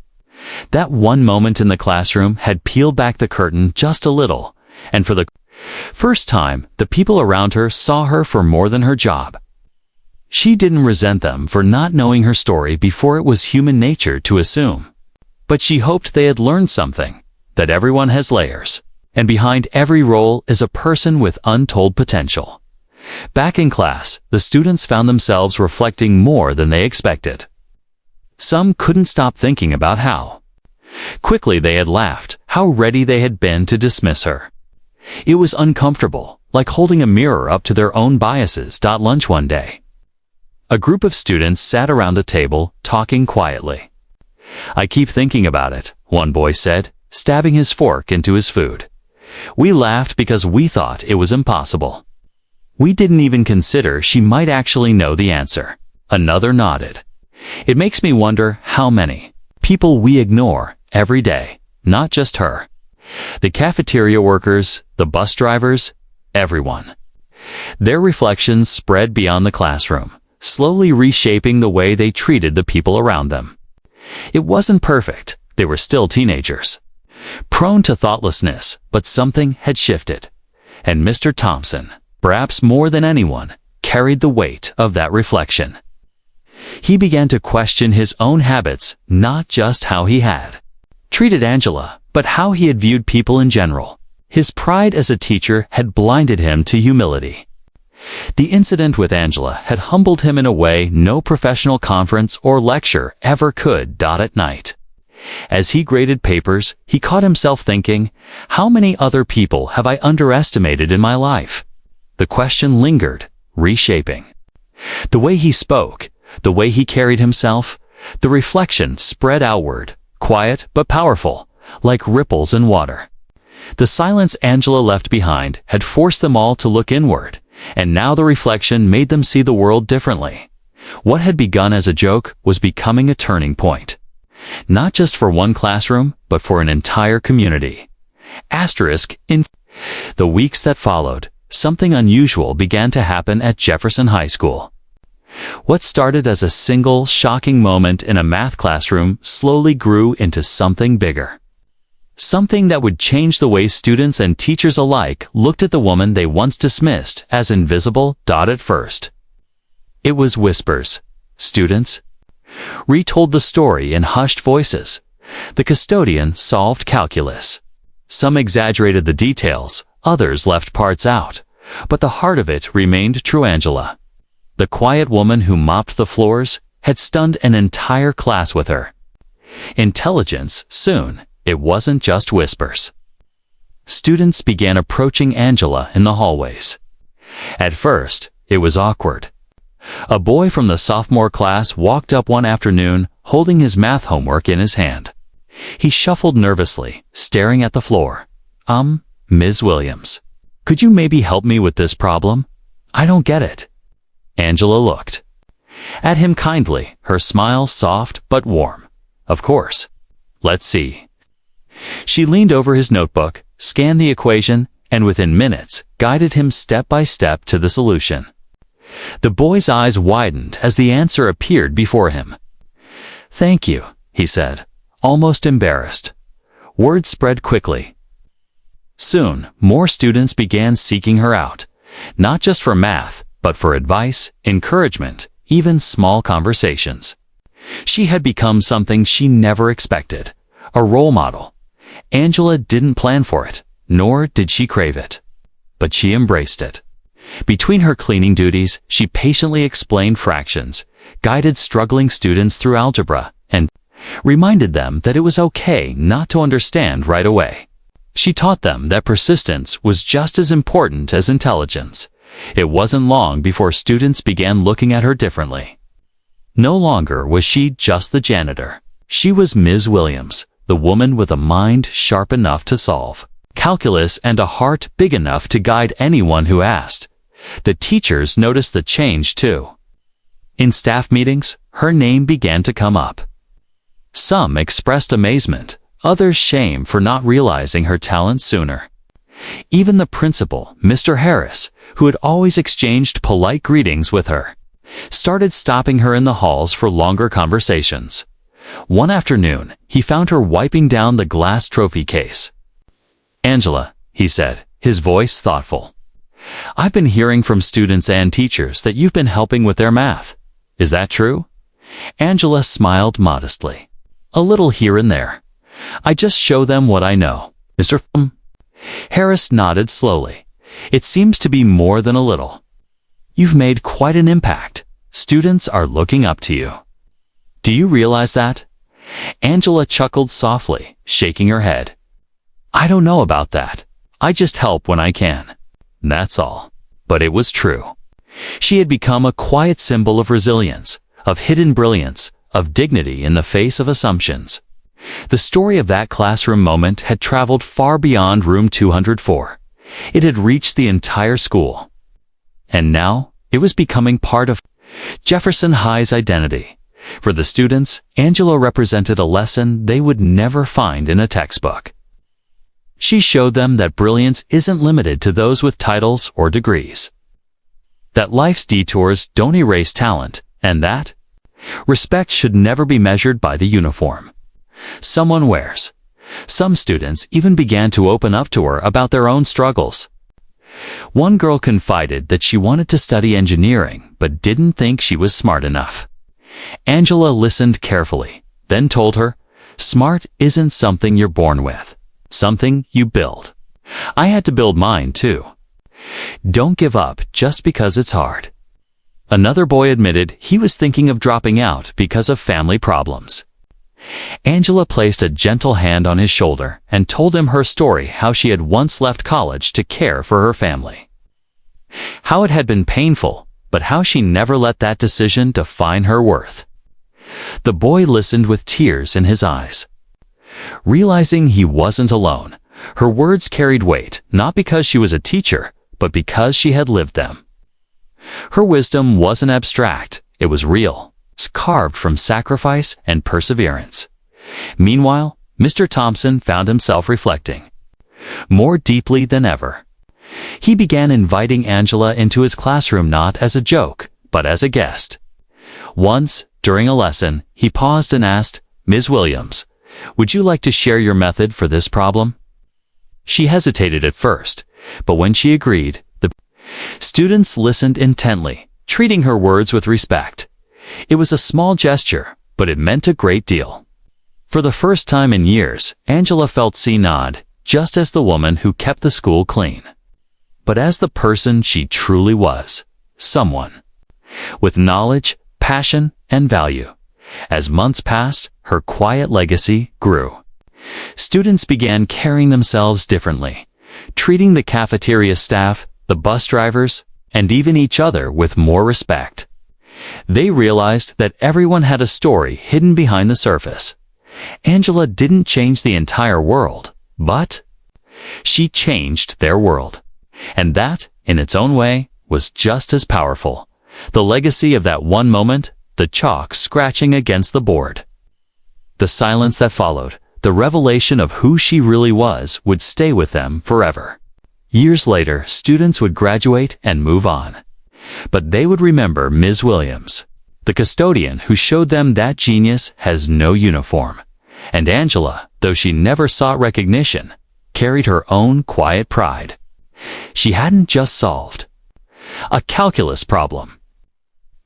That one moment in the classroom had peeled back the curtain just a little, and for the first time, the people around her saw her for more than her job. She didn't resent them for not knowing her story before it was human nature to assume. But she hoped they had learned something, that everyone has layers, and behind every role is a person with untold potential. Back in class, the students found themselves reflecting more than they expected. Some couldn't stop thinking about how quickly they had laughed, how ready they had been to dismiss her. It was uncomfortable, like holding a mirror up to their own biases. Lunch one day. A group of students sat around a table, talking quietly. "I keep thinking about it," one boy said, stabbing his fork into his food. "We laughed because we thought it was impossible. We didn't even consider she might actually know the answer." Another nodded. "It makes me wonder how many people we ignore every day, not just her. The cafeteria workers, the bus drivers, everyone." Their reflections spread beyond the classroom, slowly reshaping the way they treated the people around them. It wasn't perfect. They were still teenagers, prone to thoughtlessness, but something had shifted. And Mr. Thompson, perhaps more than anyone, carried the weight of that reflection. He began to question his own habits, not just how he had treated Angela, but how he had viewed people in general. His pride as a teacher had blinded him to humility. The incident with Angela had humbled him in a way no professional conference or lecture ever could. At night, as he graded papers, he caught himself thinking, how many other people have I underestimated in my life? The question lingered, reshaping the way he spoke, the way he carried himself. The reflection spread outward, quiet but powerful, like ripples in water. The silence Angela left behind had forced them all to look inward, and now the reflection made them see the world differently. What had begun as a joke was becoming a turning point, not just for one classroom, but for an entire community. In the weeks that followed, something unusual began to happen at Jefferson High School. What started as a single, shocking moment in a math classroom slowly grew into something bigger. Something that would change the way students and teachers alike looked at the woman they once dismissed as invisible. At first, it was whispers. Students retold the story in hushed voices. The custodian solved calculus. Some exaggerated the details, others left parts out, but the heart of it remained true. Angela, the quiet woman who mopped the floors, had stunned an entire class with her intelligence. Soon, it wasn't just whispers. Students began approaching Angela in the hallways. At first, it was awkward. A boy from the sophomore class walked up one afternoon, holding his math homework in his hand. He shuffled nervously, staring at the floor. Ms. Williams, could you maybe help me with this problem? I don't get it." Angela looked at him kindly, her smile soft but warm. "Of course. Let's see." She leaned over his notebook, scanned the equation, and within minutes, guided him step by step to the solution. The boy's eyes widened as the answer appeared before him. "Thank you," he said, almost embarrassed. Word spread quickly. Soon, more students began seeking her out, not just for math, but for advice, encouragement, even small conversations. She had become something she never expected, a role model. Angela didn't plan for it, nor did she crave it. But she embraced it. Between her cleaning duties, she patiently explained fractions, guided struggling students through algebra, and reminded them that it was okay not to understand right away. She taught them that persistence was just as important as intelligence. It wasn't long before students began looking at her differently. No longer was she just the janitor. She was Ms. Williams, the woman with a mind sharp enough to solve calculus and a heart big enough to guide anyone who asked. The teachers noticed the change too. In staff meetings, her name began to come up. Some expressed amazement, others shame for not realizing her talent sooner. Even the principal, Mr. Harris, who had always exchanged polite greetings with her, started stopping her in the halls for longer conversations. One afternoon, he found her wiping down the glass trophy case. "Angela," he said, his voice thoughtful, "I've been hearing from students and teachers that you've been helping with their math. Is that true?" Angela smiled modestly. "A little here and there. I just show them what I know, Mr. Harris nodded slowly. "It seems to be more than a little. You've made quite an impact. Students are looking up to you." Do you realize that? Angela chuckled softly, shaking her head. I don't know about that. I just help when I can. That's all. But it was true. She had become a quiet symbol of resilience, of hidden brilliance, of dignity in the face of assumptions. The story of that classroom moment had traveled far beyond room 204. It had reached the entire school. And now, it was becoming part of Jefferson High's identity. For the students, Angela represented a lesson they would never find in a textbook. She showed them that brilliance isn't limited to those with titles or degrees. That life's detours don't erase talent, and that respect should never be measured by the uniform someone wears. Some students even began to open up to her about their own struggles. One girl confided that she wanted to study engineering but didn't think she was smart enough. Angela listened carefully, then told her, "Smart isn't something you're born with, something you build. I had to build mine too. Don't give up just because it's hard." Another boy admitted he was thinking of dropping out because of family problems. Angela placed a gentle hand on his shoulder and told him her story, how she had once left college to care for her family. How it had been painful, but how she never let that decision define her worth. The boy listened with tears in his eyes. Realizing he wasn't alone, her words carried weight, not because she was a teacher, but because she had lived them. Her wisdom wasn't abstract, it was real, carved from sacrifice and perseverance. Meanwhile, Mr. Thompson found himself reflecting more deeply than ever. He began inviting Angela into his classroom not as a joke, but as a guest. Once, during a lesson, he paused and asked, "Ms. Williams, would you like to share your method for this problem?" She hesitated at first, but when she agreed, the students listened intently, treating her words with respect. It was a small gesture, but it meant a great deal. For the first time in years, Angela felt seen, not just as the woman who kept the school clean, but as the person she truly was, someone with knowledge, passion, and value. As months passed, her quiet legacy grew. Students began carrying themselves differently, treating the cafeteria staff, the bus drivers, and even each other with more respect. They realized that everyone had a story hidden behind the surface. Angela didn't change the entire world, but she changed their world. And that, in its own way, was just as powerful. The legacy of that one moment, the chalk scratching against the board. The silence that followed, the revelation of who she really was, would stay with them forever. Years later, students would graduate and move on. But they would remember Ms. Williams, the custodian who showed them that genius has no uniform. And Angela, though she never sought recognition, carried her own quiet pride. She hadn't just solved a calculus problem.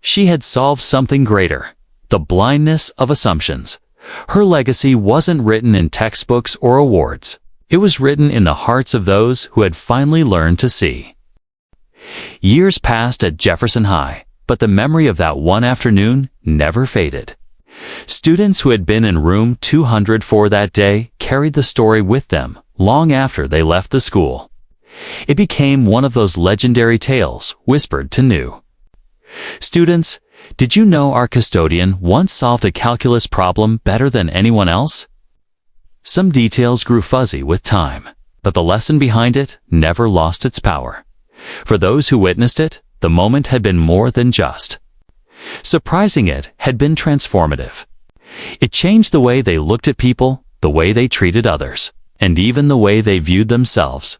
She had solved something greater, the blindness of assumptions. Her legacy wasn't written in textbooks or awards. It was written in the hearts of those who had finally learned to see. Years passed at Jefferson High, but the memory of that one afternoon never faded. Students who had been in room 204 that day carried the story with them long after they left the school. It became one of those legendary tales whispered to new students. Did you know our custodian once solved a calculus problem better than anyone else? Some details grew fuzzy with time, but the lesson behind it never lost its power. For those who witnessed it, the moment had been more than just surprising, it had been transformative. It changed the way they looked at people, the way they treated others, and even the way they viewed themselves.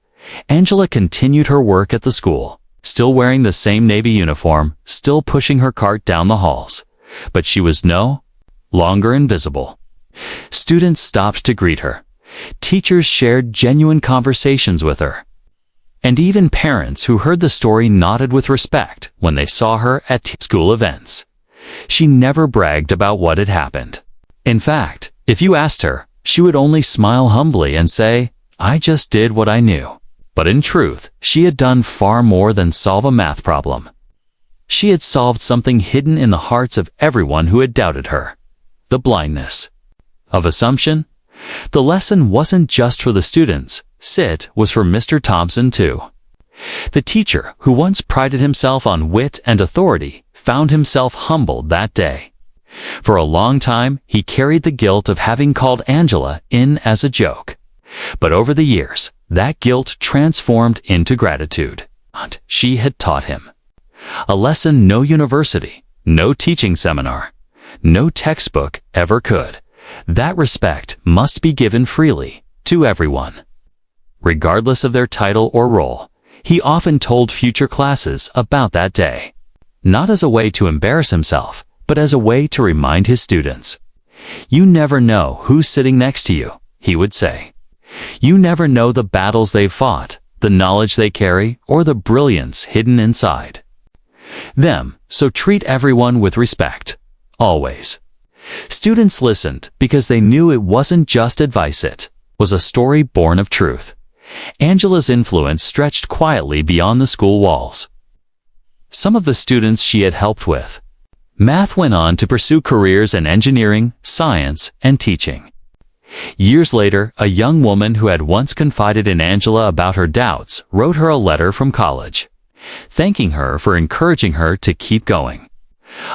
Angela continued her work at the school, still wearing the same Navy uniform, still pushing her cart down the halls. But she was no longer invisible. Students stopped to greet her. Teachers shared genuine conversations with her. And even parents who heard the story nodded with respect when they saw her at school events. She never bragged about what had happened. In fact, if you asked her, she would only smile humbly and say, "I just did what I knew." But in truth, she had done far more than solve a math problem. She had solved something hidden in the hearts of everyone who had doubted her. the blindness of assumption. The lesson wasn't just for the students, it was for Mr. Thompson too. The teacher, who once prided himself on wit and authority, found himself humbled that day. For a long time, he carried the guilt of having called Angela in as a joke. But over the years, that guilt transformed into gratitude. She had taught him a lesson no university, no teaching seminar, no textbook ever could. That respect must be given freely to everyone, regardless of their title or role. He often told future classes about that day, not as a way to embarrass himself, but as a way to remind his students. You never know who's sitting next to you, he would say. You never know the battles they've fought, the knowledge they carry, or the brilliance hidden inside them, so treat everyone with respect, always. Students listened because they knew it wasn't just advice, it was a story born of truth. Angela's influence stretched quietly beyond the school walls. Some of the students she had helped with math went on to pursue careers in engineering, science, and teaching. Years later, a young woman who had once confided in Angela about her doubts wrote her a letter from college, thanking her for encouraging her to keep going.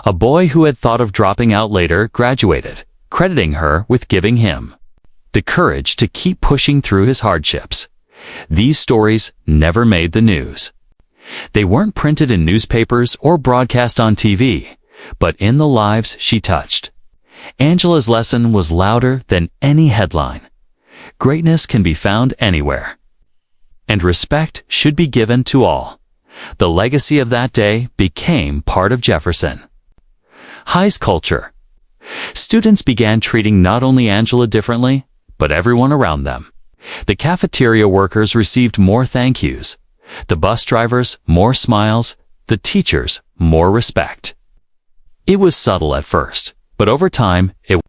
A boy who had thought of dropping out later graduated, crediting her with giving him the courage to keep pushing through his hardships. These stories never made the news. They weren't printed in newspapers or broadcast on TV, but in the lives she touched. Angela's lesson was louder than any headline. Greatness can be found anywhere, and respect should be given to all. The legacy of that day became part of Jefferson High's culture. Students began treating not only Angela differently, but everyone around them. The cafeteria workers received more thank yous, the bus drivers more smiles, the teachers more respect. It was subtle at first, but over time it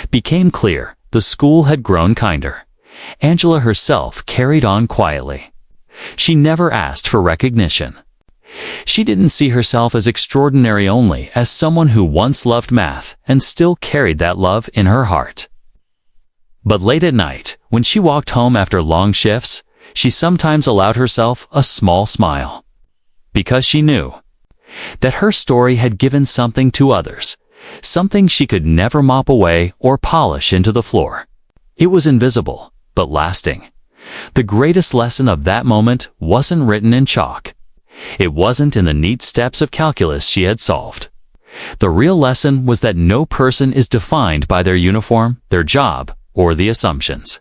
became clear the school had grown kinder. Angela herself carried on quietly. She never asked for recognition. She didn't see herself as extraordinary, only as someone who once loved math and still carried that love in her heart. But late at night, when she walked home after long shifts, she sometimes allowed herself a small smile, because she knew that her story had given something to others, something she could never mop away or polish into the floor. It was invisible, but lasting. The greatest lesson of that moment wasn't written in chalk. It wasn't in the neat steps of calculus she had solved. The real lesson was that no person is defined by their uniform, their job, or the assumptions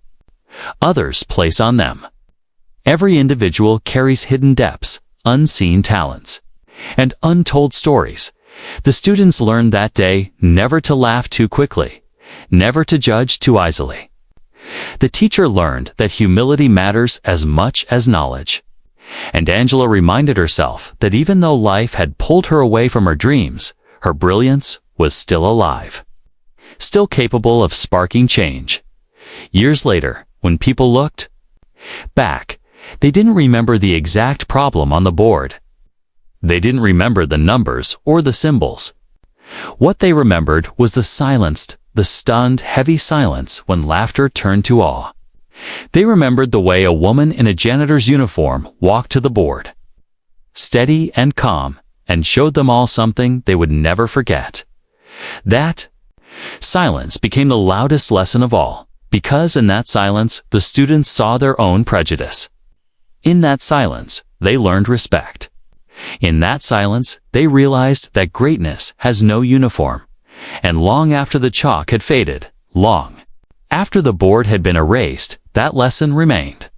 others place on them. Every individual carries hidden depths, unseen talents, and untold stories. The students learned that day never to laugh too quickly, never to judge too easily. The teacher learned that humility matters as much as knowledge. And Angela reminded herself that even though life had pulled her away from her dreams, her brilliance was still alive, still capable of sparking change. Years later, when people looked back, they didn't remember the exact problem on the board. They didn't remember the numbers or the symbols. What they remembered was the silenced, the stunned, heavy silence when laughter turned to awe. They remembered the way a woman in a janitor's uniform walked to the board, steady and calm, and showed them all something they would never forget. That silence became the loudest lesson of all, because in that silence, the students saw their own prejudice. In that silence, they learned respect. In that silence, they realized that greatness has no uniform. And long after the chalk had faded, long after the board had been erased, that lesson remained.